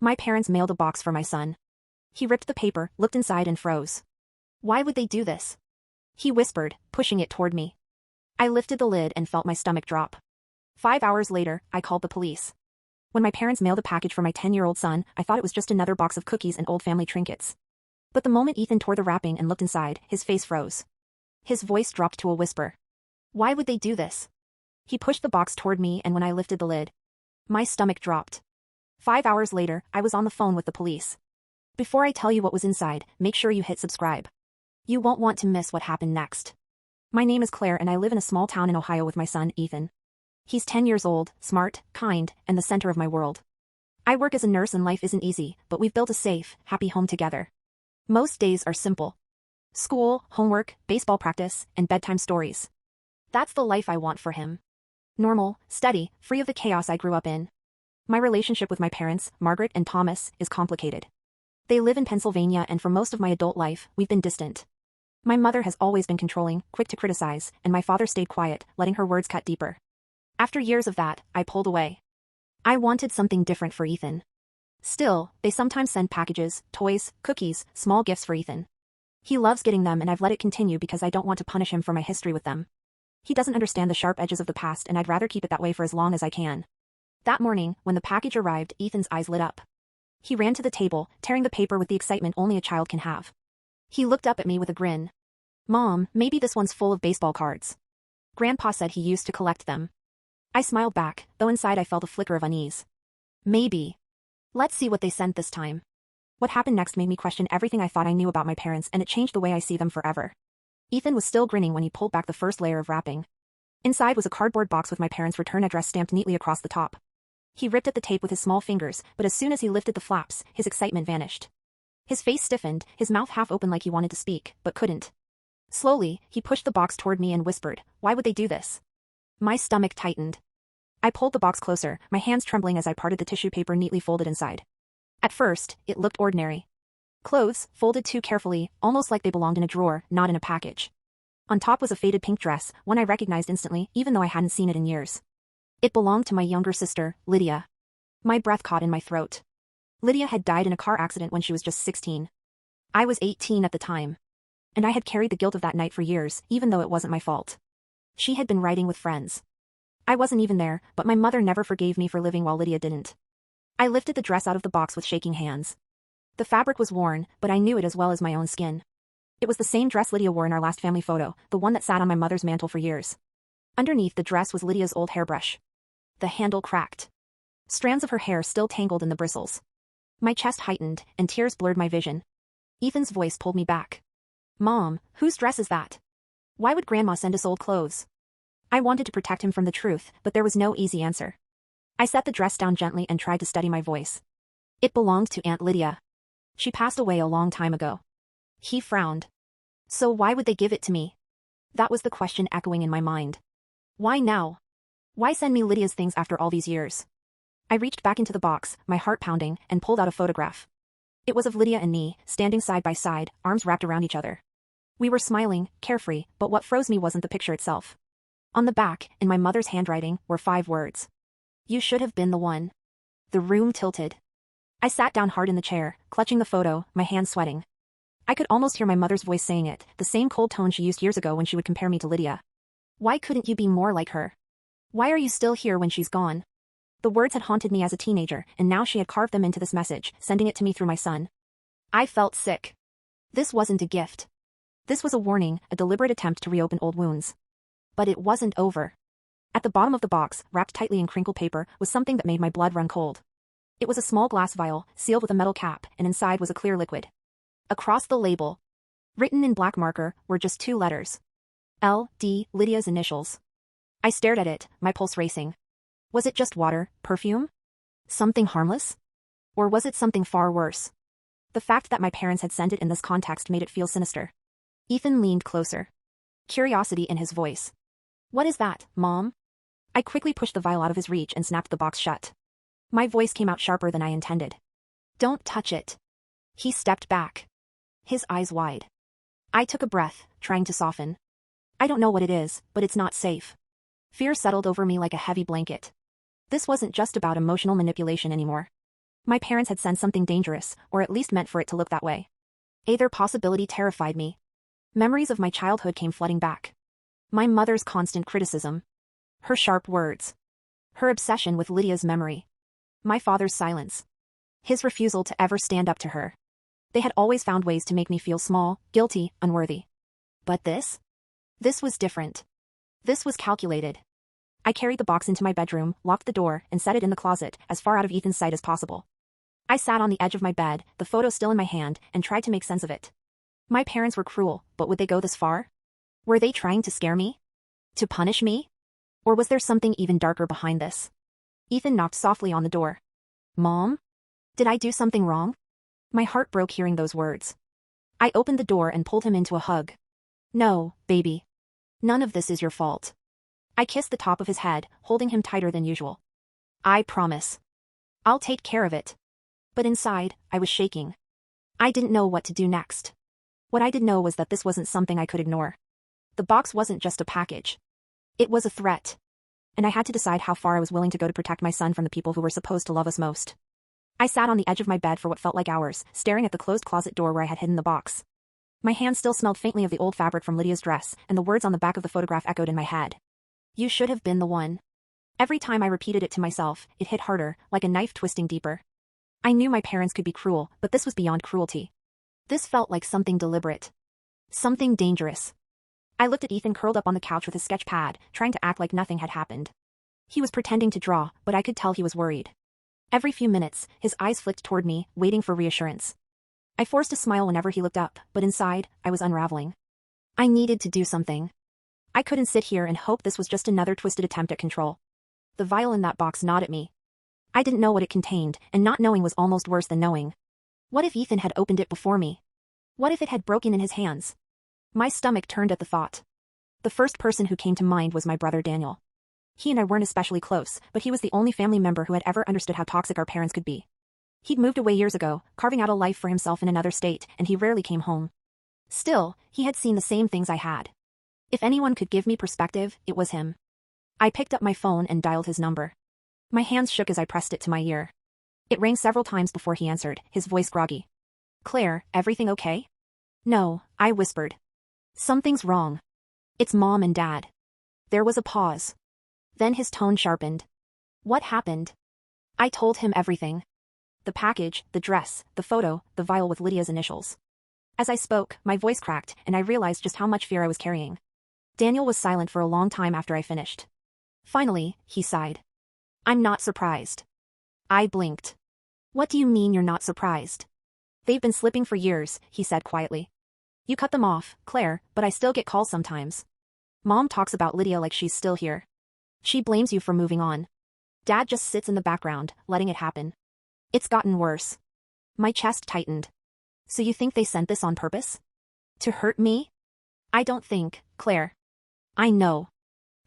My parents mailed a box for my son. He ripped the paper, looked inside and froze. Why would they do this? He whispered, pushing it toward me. I lifted the lid and felt my stomach drop. 5 hours later, I called the police. When my parents mailed a package for my 10-year-old son, I thought it was just another box of cookies and old family trinkets. But the moment Ethan tore the wrapping and looked inside, his face froze. His voice dropped to a whisper. Why would they do this? He pushed the box toward me, and when I lifted the lid, my stomach dropped. 5 hours later, I was on the phone with the police. Before I tell you what was inside, make sure you hit subscribe. You won't want to miss what happened next. My name is Claire and I live in a small town in Ohio with my son, Ethan. He's 10 years old, smart, kind, and the center of my world. I work as a nurse and life isn't easy, but we've built a safe, happy home together. Most days are simple. School, homework, baseball practice, and bedtime stories. That's the life I want for him. Normal, steady, free of the chaos I grew up in. My relationship with my parents, Margaret and Thomas, is complicated. They live in Pennsylvania and for most of my adult life, we've been distant. My mother has always been controlling, quick to criticize, and my father stayed quiet, letting her words cut deeper. After years of that, I pulled away. I wanted something different for Ethan. Still, they sometimes send packages, toys, cookies, small gifts for Ethan. He loves getting them and I've let it continue because I don't want to punish him for my history with them. He doesn't understand the sharp edges of the past and I'd rather keep it that way for as long as I can. That morning, when the package arrived, Ethan's eyes lit up. He ran to the table, tearing the paper with the excitement only a child can have. He looked up at me with a grin. Mom, maybe this one's full of baseball cards. Grandpa said he used to collect them. I smiled back, though inside I felt a flicker of unease. Maybe. Let's see what they sent this time. What happened next made me question everything I thought I knew about my parents and it changed the way I see them forever. Ethan was still grinning when he pulled back the first layer of wrapping. Inside was a cardboard box with my parents' return address stamped neatly across the top. He ripped at the tape with his small fingers, but as soon as he lifted the flaps, his excitement vanished. His face stiffened, his mouth half open like he wanted to speak, but couldn't. Slowly, he pushed the box toward me and whispered, "Why would they do this?" My stomach tightened. I pulled the box closer, my hands trembling as I parted the tissue paper neatly folded inside. At first, it looked ordinary. Clothes, folded too carefully, almost like they belonged in a drawer, not in a package. On top was a faded pink dress, one I recognized instantly, even though I hadn't seen it in years. It belonged to my younger sister, Lydia. My breath caught in my throat. Lydia had died in a car accident when she was just 16. I was 18 at the time. And I had carried the guilt of that night for years, even though it wasn't my fault. She had been riding with friends. I wasn't even there, but my mother never forgave me for living while Lydia didn't. I lifted the dress out of the box with shaking hands. The fabric was worn, but I knew it as well as my own skin. It was the same dress Lydia wore in our last family photo, the one that sat on my mother's mantle for years. Underneath the dress was Lydia's old hairbrush. The handle cracked. Strands of her hair still tangled in the bristles. My chest heightened, and tears blurred my vision. Ethan's voice pulled me back. Mom, whose dress is that? Why would Grandma send us old clothes? I wanted to protect him from the truth, but there was no easy answer. I set the dress down gently and tried to steady my voice. It belonged to Aunt Lydia. She passed away a long time ago. He frowned. So why would they give it to me? That was the question echoing in my mind. Why now? Why send me Lydia's things after all these years? I reached back into the box, my heart pounding, and pulled out a photograph. It was of Lydia and me, standing side by side, arms wrapped around each other. We were smiling, carefree, but what froze me wasn't the picture itself. On the back, in my mother's handwriting, were 5 words. You should have been the one. The room tilted. I sat down hard in the chair, clutching the photo, my hands sweating. I could almost hear my mother's voice saying it, the same cold tone she used years ago when she would compare me to Lydia. Why couldn't you be more like her? Why are you still here when she's gone? The words had haunted me as a teenager, and now she had carved them into this message, sending it to me through my son. I felt sick. This wasn't a gift. This was a warning, a deliberate attempt to reopen old wounds. But it wasn't over. At the bottom of the box, wrapped tightly in crinkled paper, was something that made my blood run cold. It was a small glass vial, sealed with a metal cap, and inside was a clear liquid. Across the label, written in black marker, were just 2 letters. L.D., Lydia's initials. I stared at it, my pulse racing. Was it just water, perfume? Something harmless? Or was it something far worse? The fact that my parents had sent it in this context made it feel sinister. Ethan leaned closer. Curiosity in his voice. What is that, Mom? I quickly pushed the vial out of his reach and snapped the box shut. My voice came out sharper than I intended. Don't touch it. He stepped back. His eyes wide. I took a breath, trying to soften. I don't know what it is, but it's not safe. Fear settled over me like a heavy blanket. This wasn't just about emotional manipulation anymore. My parents had sensed something dangerous, or at least meant for it to look that way. Either possibility terrified me. Memories of my childhood came flooding back. My mother's constant criticism. Her sharp words. Her obsession with Lydia's memory. My father's silence. His refusal to ever stand up to her. They had always found ways to make me feel small, guilty, unworthy. But this? This was different. This was calculated. I carried the box into my bedroom, locked the door, and set it in the closet, as far out of Ethan's sight as possible. I sat on the edge of my bed, the photo still in my hand, and tried to make sense of it. My parents were cruel, but would they go this far? Were they trying to scare me? To punish me? Or was there something even darker behind this? Ethan knocked softly on the door. Mom? Did I do something wrong? My heart broke hearing those words. I opened the door and pulled him into a hug. No, baby. None of this is your fault. I kissed the top of his head, holding him tighter than usual. I promise. I'll take care of it. But inside, I was shaking. I didn't know what to do next. What I did know was that this wasn't something I could ignore. The box wasn't just a package. It was a threat. And I had to decide how far I was willing to go to protect my son from the people who were supposed to love us most. I sat on the edge of my bed for what felt like hours, staring at the closed closet door where I had hidden the box. My hand still smelled faintly of the old fabric from Lydia's dress, and the words on the back of the photograph echoed in my head. You should have been the one. Every time I repeated it to myself, it hit harder, like a knife twisting deeper. I knew my parents could be cruel, but this was beyond cruelty. This felt like something deliberate. Something dangerous. I looked at Ethan curled up on the couch with his sketch pad, trying to act like nothing had happened. He was pretending to draw, but I could tell he was worried. Every few minutes, his eyes flicked toward me, waiting for reassurance. I forced a smile whenever he looked up, but inside, I was unraveling. I needed to do something. I couldn't sit here and hope this was just another twisted attempt at control. The vial in that box gnawed at me. I didn't know what it contained, and not knowing was almost worse than knowing. What if Ethan had opened it before me? What if it had broken in his hands? My stomach turned at the thought. The first person who came to mind was my brother Daniel. He and I weren't especially close, but he was the only family member who had ever understood how toxic our parents could be. He'd moved away years ago, carving out a life for himself in another state, and he rarely came home. Still, he had seen the same things I had. If anyone could give me perspective, it was him. I picked up my phone and dialed his number. My hands shook as I pressed it to my ear. It rang several times before he answered, his voice groggy. Claire, everything okay? No, I whispered. Something's wrong. It's Mom and Dad. There was a pause. Then his tone sharpened. What happened? I told him everything. The package, the dress, the photo, the vial with Lydia's initials. As I spoke, my voice cracked, and I realized just how much fear I was carrying. Daniel was silent for a long time after I finished. Finally, he sighed. I'm not surprised. I blinked. What do you mean you're not surprised? They've been slipping for years, he said quietly. You cut them off, Claire, but I still get calls sometimes. Mom talks about Lydia like she's still here. She blames you for moving on. Dad just sits in the background, letting it happen. It's gotten worse. My chest tightened. So you think they sent this on purpose? To hurt me? I don't think, Claire. I know.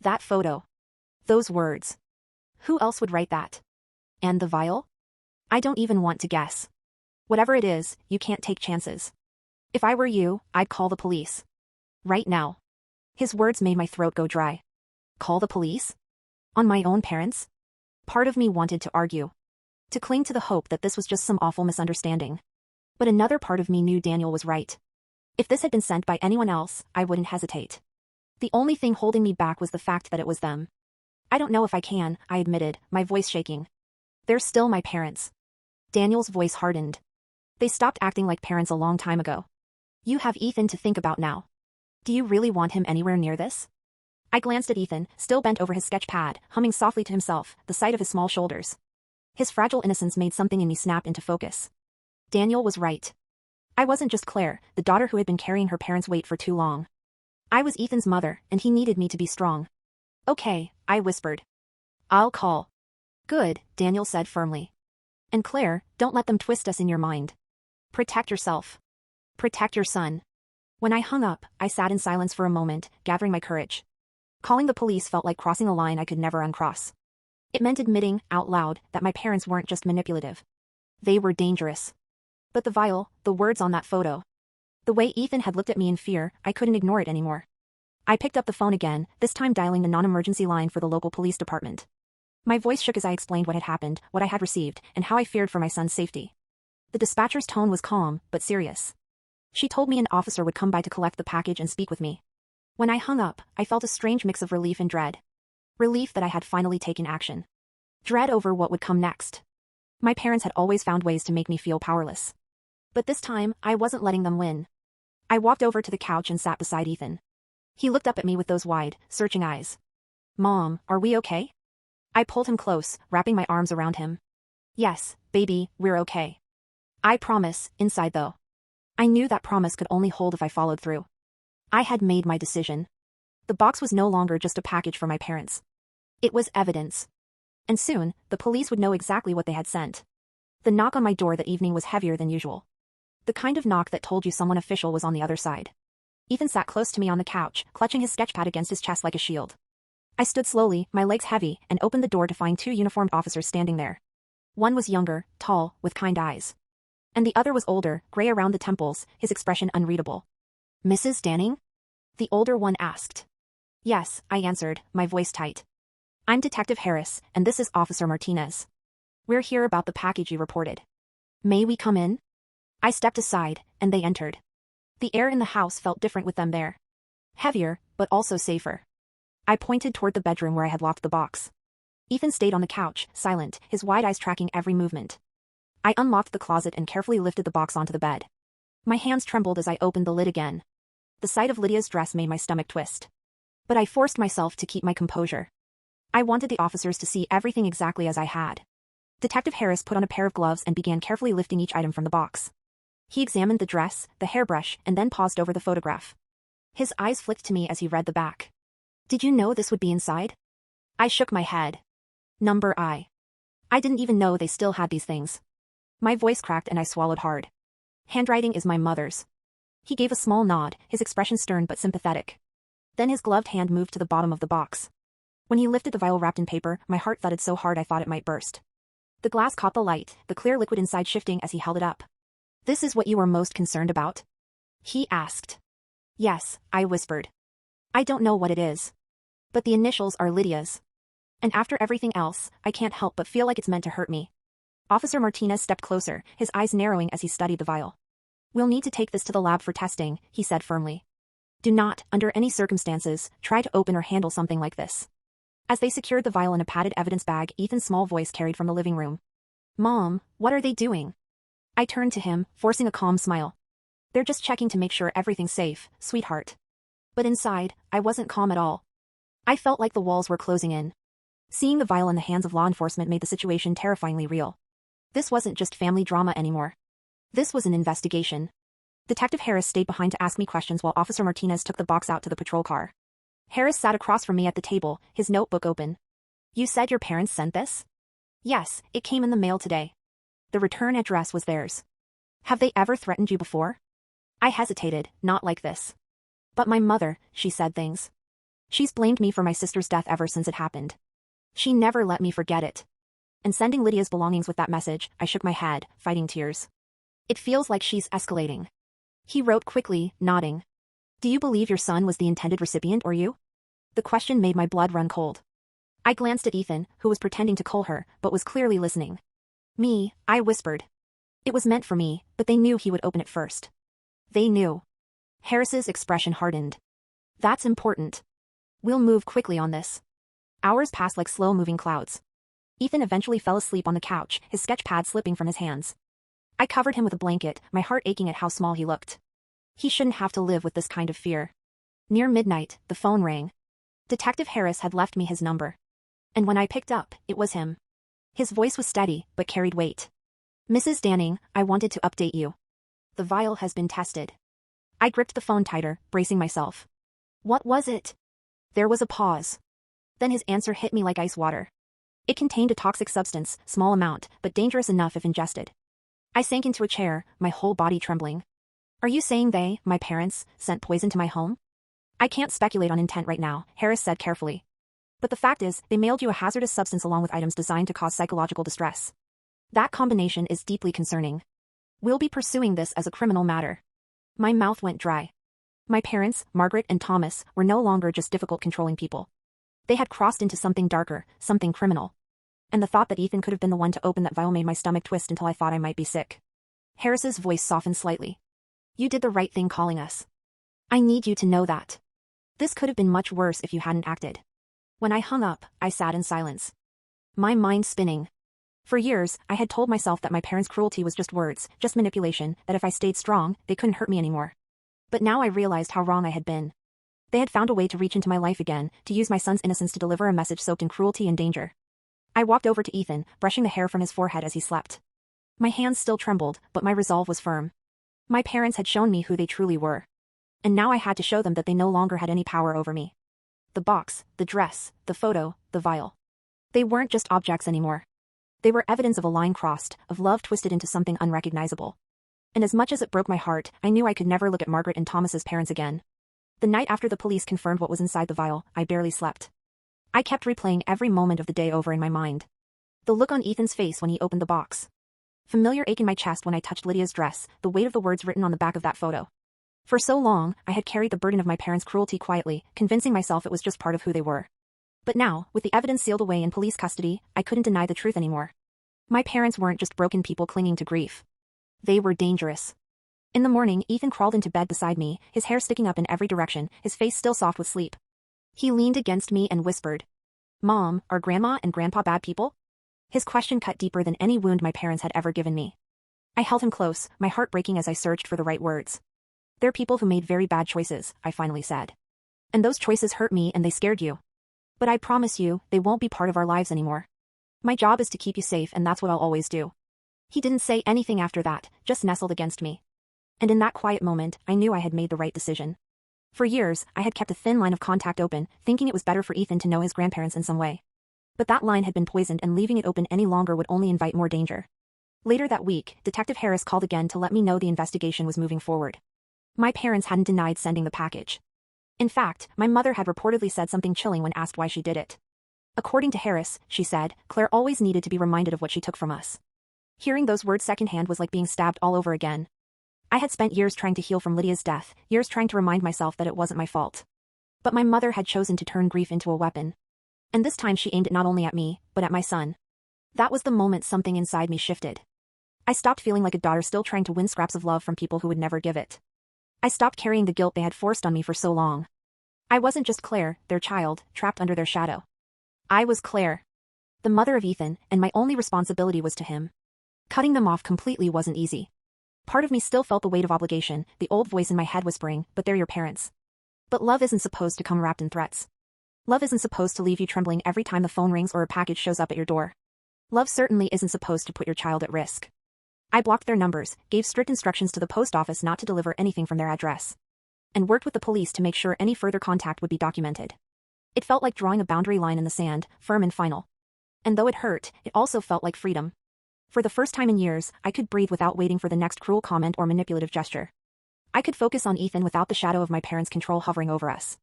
That photo. Those words. Who else would write that? And the vial? I don't even want to guess. Whatever it is, you can't take chances. If I were you, I'd call the police. Right now. His words made my throat go dry. Call the police? On my own parents? Part of me wanted to argue. To cling to the hope that this was just some awful misunderstanding. But another part of me knew Daniel was right. If this had been sent by anyone else, I wouldn't hesitate. The only thing holding me back was the fact that it was them. I don't know if I can, I admitted, my voice shaking. They're still my parents. Daniel's voice hardened. They stopped acting like parents a long time ago. You have Ethan to think about now. Do you really want him anywhere near this? I glanced at Ethan, still bent over his sketch pad, humming softly to himself, the sight of his small shoulders. His fragile innocence made something in me snap into focus. Daniel was right. I wasn't just Claire, the daughter who had been carrying her parents' weight for too long. I was Ethan's mother, and he needed me to be strong. Okay, I whispered. I'll call. Good, Daniel said firmly. And Claire, don't let them twist us in your mind. Protect yourself. Protect your son. When I hung up, I sat in silence for a moment, gathering my courage. Calling the police felt like crossing a line I could never uncross. It meant admitting, out loud, that my parents weren't just manipulative. They were dangerous. But the vial, the words on that photo. The way Ethan had looked at me in fear, I couldn't ignore it anymore. I picked up the phone again, this time dialing the non-emergency line for the local police department. My voice shook as I explained what had happened, what I had received, and how I feared for my son's safety. The dispatcher's tone was calm, but serious. She told me an officer would come by to collect the package and speak with me. When I hung up, I felt a strange mix of relief and dread. Relief that I had finally taken action. Dread over what would come next. My parents had always found ways to make me feel powerless. But this time, I wasn't letting them win. I walked over to the couch and sat beside Ethan. He looked up at me with those wide, searching eyes. "Mom, are we okay?" I pulled him close, wrapping my arms around him. "Yes, baby, we're okay. I promise," inside though. I knew that promise could only hold if I followed through. I had made my decision. The box was no longer just a package for my parents. It was evidence. And soon, the police would know exactly what they had sent. The knock on my door that evening was heavier than usual. The kind of knock that told you someone official was on the other side. Ethan sat close to me on the couch, clutching his sketchpad against his chest like a shield. I stood slowly, my legs heavy, and opened the door to find two uniformed officers standing there. One was younger, tall, with kind eyes. And the other was older, gray around the temples, his expression unreadable. "Mrs. Danning?" the older one asked. "Yes," I answered, my voice tight. "I'm Detective Harris, and this is Officer Martinez. We're here about the package you reported. May we come in?" I stepped aside, and they entered. The air in the house felt different with them there. Heavier, but also safer. I pointed toward the bedroom where I had locked the box. Ethan stayed on the couch, silent, his wide eyes tracking every movement. I unlocked the closet and carefully lifted the box onto the bed. My hands trembled as I opened the lid again. The sight of Lydia's dress made my stomach twist. But I forced myself to keep my composure. I wanted the officers to see everything exactly as I had. Detective Harris put on a pair of gloves and began carefully lifting each item from the box. He examined the dress, the hairbrush, and then paused over the photograph. His eyes flicked to me as he read the back. "Did you know this would be inside?" I shook my head. Number I. I didn't even know they still had these things. My voice cracked and I swallowed hard. "Handwriting is my mother's." He gave a small nod, his expression stern but sympathetic. Then his gloved hand moved to the bottom of the box. When he lifted the vial wrapped in paper, my heart thudded so hard I thought it might burst. The glass caught the light, the clear liquid inside shifting as he held it up. "This is what you were most concerned about?" he asked. "Yes," I whispered. "I don't know what it is. But the initials are Lydia's. And after everything else, I can't help but feel like it's meant to hurt me." Officer Martinez stepped closer, his eyes narrowing as he studied the vial. "We'll need to take this to the lab for testing," he said firmly. "Do not, under any circumstances, try to open or handle something like this." As they secured the vial in a padded evidence bag, Ethan's small voice carried from the living room. "Mom, what are they doing?" I turned to him, forcing a calm smile. "They're just checking to make sure everything's safe, sweetheart." But inside, I wasn't calm at all. I felt like the walls were closing in. Seeing the vial in the hands of law enforcement made the situation terrifyingly real. This wasn't just family drama anymore. This was an investigation. Detective Harris stayed behind to ask me questions while Officer Martinez took the box out to the patrol car. Harris sat across from me at the table, his notebook open. "You said your parents sent this?" "Yes, it came in the mail today. The return address was theirs." "Have they ever threatened you before?" I hesitated, not like this. "But my mother," she said things. "She's blamed me for my sister's death ever since it happened. She never let me forget it." And sending Lydia's belongings with that message, I shook my head, fighting tears. "It feels like she's escalating." He wrote quickly, nodding. "Do you believe your son was the intended recipient or you?" The question made my blood run cold. I glanced at Ethan, who was pretending to cull her, but was clearly listening. "Me," I whispered. "It was meant for me, but they knew he would open it first." "They knew." Harris's expression hardened. "That's important. We'll move quickly on this." Hours passed like slow-moving clouds. Ethan eventually fell asleep on the couch, his sketch pad slipping from his hands. I covered him with a blanket, my heart aching at how small he looked. He shouldn't have to live with this kind of fear. Near midnight, the phone rang. Detective Harris had left me his number. And when I picked up, it was him. His voice was steady, but carried weight. "Mrs. Danning, I wanted to update you. The vial has been tested." I gripped the phone tighter, bracing myself. "What was it?" There was a pause. Then his answer hit me like ice water. It contained a toxic substance, small amount, but dangerous enough if ingested. I sank into a chair, my whole body trembling. "Are you saying they, my parents, sent poison to my home?" "I can't speculate on intent right now," Harris said carefully. "But the fact is, they mailed you a hazardous substance along with items designed to cause psychological distress. That combination is deeply concerning. We'll be pursuing this as a criminal matter." My mouth went dry. My parents, Margaret and Thomas, were no longer just difficult controlling people. They had crossed into something darker, something criminal. And the thought that Ethan could have been the one to open that vial made my stomach twist until I thought I might be sick. Harris's voice softened slightly. You did the right thing calling us. I need you to know that. This could have been much worse if you hadn't acted. When I hung up, I sat in silence. My mind spinning. For years, I had told myself that my parents' cruelty was just words, just manipulation, that if I stayed strong, they couldn't hurt me anymore. But now I realized how wrong I had been. They had found a way to reach into my life again, to use my son's innocence to deliver a message soaked in cruelty and danger. I walked over to Ethan, brushing the hair from his forehead as he slept. My hands still trembled, but my resolve was firm. My parents had shown me who they truly were. And now I had to show them that they no longer had any power over me. The box, the dress, the photo, the vial. They weren't just objects anymore. They were evidence of a line crossed, of love twisted into something unrecognizable. And as much as it broke my heart, I knew I could never look at Margaret and Thomas's parents again. The night after the police confirmed what was inside the vial, I barely slept. I kept replaying every moment of the day over in my mind. The look on Ethan's face when he opened the box. Familiar ache in my chest when I touched Lydia's dress, the weight of the words written on the back of that photo. For so long, I had carried the burden of my parents' cruelty quietly, convincing myself it was just part of who they were. But now, with the evidence sealed away in police custody, I couldn't deny the truth anymore. My parents weren't just broken people clinging to grief. They were dangerous. In the morning, Ethan crawled into bed beside me, his hair sticking up in every direction, his face still soft with sleep. He leaned against me and whispered, "Mom, are Grandma and Grandpa bad people?" His question cut deeper than any wound my parents had ever given me. I held him close, my heart breaking as I searched for the right words. "They're people who made very bad choices," I finally said. "And those choices hurt me and they scared you. But I promise you, they won't be part of our lives anymore. My job is to keep you safe and that's what I'll always do." He didn't say anything after that, just nestled against me. And in that quiet moment, I knew I had made the right decision. For years, I had kept a thin line of contact open, thinking it was better for Ethan to know his grandparents in some way. But that line had been poisoned and leaving it open any longer would only invite more danger. Later that week, Detective Harris called again to let me know the investigation was moving forward. My parents hadn't denied sending the package. In fact, my mother had reportedly said something chilling when asked why she did it. According to Harris, she said, Claire always needed to be reminded of what she took from us. Hearing those words secondhand was like being stabbed all over again. I had spent years trying to heal from Lydia's death, years trying to remind myself that it wasn't my fault. But my mother had chosen to turn grief into a weapon. And this time she aimed it not only at me, but at my son. That was the moment something inside me shifted. I stopped feeling like a daughter still trying to win scraps of love from people who would never give it. I stopped carrying the guilt they had forced on me for so long. I wasn't just Claire, their child, trapped under their shadow. I was Claire, the mother of Ethan, and my only responsibility was to him. Cutting them off completely wasn't easy. Part of me still felt the weight of obligation, the old voice in my head whispering, but they're your parents. But love isn't supposed to come wrapped in threats. Love isn't supposed to leave you trembling every time the phone rings or a package shows up at your door. Love certainly isn't supposed to put your child at risk. I blocked their numbers, gave strict instructions to the post office not to deliver anything from their address, and worked with the police to make sure any further contact would be documented. It felt like drawing a boundary line in the sand, firm and final. And though it hurt, it also felt like freedom. For the first time in years, I could breathe without waiting for the next cruel comment or manipulative gesture. I could focus on Ethan without the shadow of my parents' control hovering over us.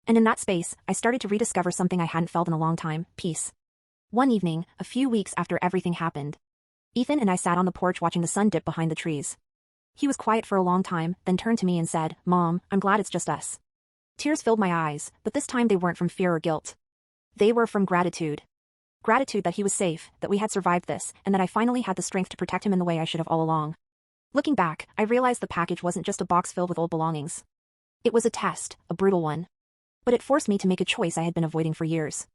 And in that space, I started to rediscover something I hadn't felt in a long time, peace. One evening, a few weeks after everything happened, Ethan and I sat on the porch watching the sun dip behind the trees. He was quiet for a long time, then turned to me and said, "Mom, I'm glad it's just us." Tears filled my eyes, but this time they weren't from fear or guilt. They were from gratitude. Gratitude that he was safe, that we had survived this, and that I finally had the strength to protect him in the way I should have all along. Looking back, I realized the package wasn't just a box filled with old belongings. It was a test, a brutal one. But it forced me to make a choice I had been avoiding for years.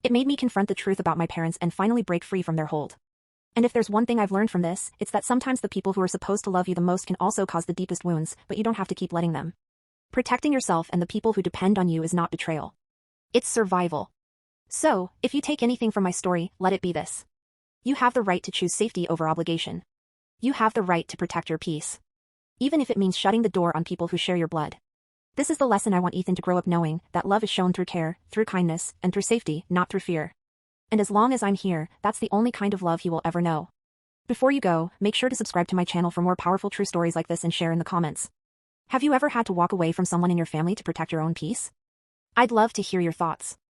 It made me confront the truth about my parents and finally break free from their hold. And if there's one thing I've learned from this, it's that sometimes the people who are supposed to love you the most can also cause the deepest wounds, but you don't have to keep letting them. Protecting yourself and the people who depend on you is not betrayal. It's survival. So, if you take anything from my story, let it be this. You have the right to choose safety over obligation. You have the right to protect your peace. Even if it means shutting the door on people who share your blood. This is the lesson I want Ethan to grow up knowing, that love is shown through care, through kindness, and through safety, not through fear. And as long as I'm here, that's the only kind of love he will ever know. Before you go, make sure to subscribe to my channel for more powerful true stories like this and share in the comments. Have you ever had to walk away from someone in your family to protect your own peace? I'd love to hear your thoughts.